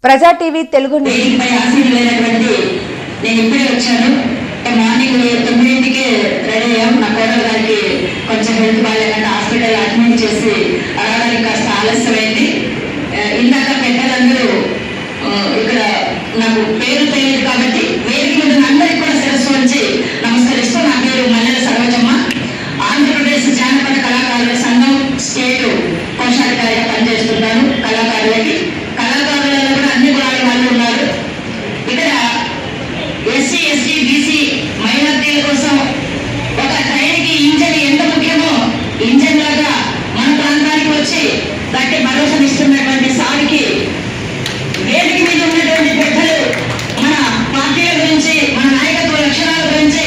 ప్రజా టీవీ తెలుగు నేను ఇప్పుడే వచ్చాను. మార్నింగ్ 9కే రెడీ అయ్యాం. నా కోడలు గారికి కొంచెం హెల్త్ బాగాలేదంటే హాస్పిటల్ అడ్మిట్ చేసి రావడానికి కాస్త ఆలస్యమైంది. ఇందాక పెద్దలందరూ ఇక్కడ నాకు పేరు తెలియదు కాబట్టి వేదిక మీద అందరికీ కూడా శిరస్సు వంచి నమస్కరిస్తూ, నా పేరు మల్లెల సరోజమ్మ. ఆంధ్రప్రదేశ్ జానపద కళాకారుల సంఘం స్టేట్ కోశాధికారిగా పనిచేస్తున్నాను. కళాకారులలో కూడా అన్ని కులాల వాళ్ళు ఉన్నారు. ఇక్కడ ఎస్సీ, ఎస్టీ, బీసీ మైనార్టీల కోసం ఒక ట్రైన్కి ఇంజన్ ఎంత ముఖ్యమో, ఇంజన్ లాగా మన ప్రాంతానికి వచ్చి గట్టి భరోసానిస్తున్నటువంటి సారికి వేదిక మీద ఉన్నటువంటి పెద్దలు మన పార్టీల గురించి, మన నాయకత్వ లక్షణాల గురించి,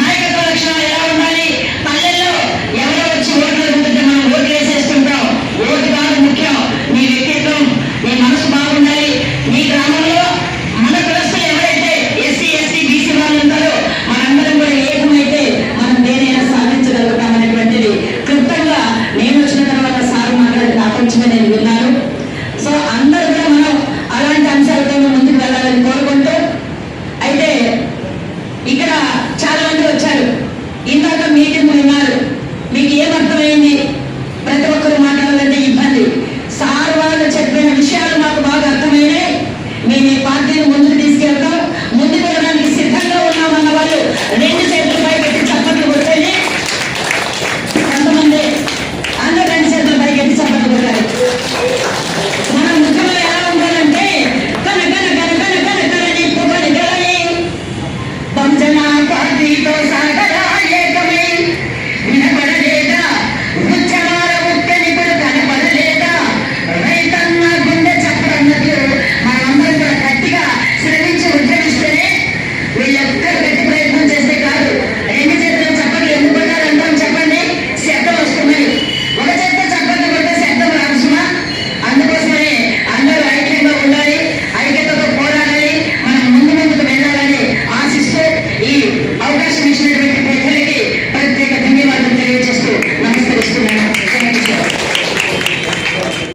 నాయకత్వ లక్షణాలు ఎలా ఉండాలి, పల్లెల్లో ఎవరో వచ్చి ఓట్లు అడుగుతుంటే మనం ఓట్లు వేసేస్తుంటాం. ఓటు కాదు ముఖ్యం, నీ వ్యక్తిత్వం, నీ మనసు బాగుండాలి. మీ గ్రామంలో మన కులస్తులు ఎవరైతే ఎస్సీ, ఎస్టీ, బీసీ వాళ్ళు ఉంటారో మనందరం కూడా ఏకమైతే మనం దేనైనా సాధించగలుగుతాం అనేటువంటిది క్లుప్తంగా నేను వచ్చిన తర్వాత సార్ మాట్లాడి ఆపంచగా నేను విన్నాను. సో అందరూ కూడా మనం అలాంటి అంశాలతో ముందుకు వెళ్ళాలని కోరుకుంటూ, అయితే ఇక్కడ చాలా మంది వచ్చారు. ఇందాక మీటింగ్ విన్నారు. మీకు ఏమర్థమైంది? ప్రతి ఒక్కరు మాట్లాడాలంటే ఇబ్బంది. సార్ వాళ్ళు చెప్పిన విషయాలు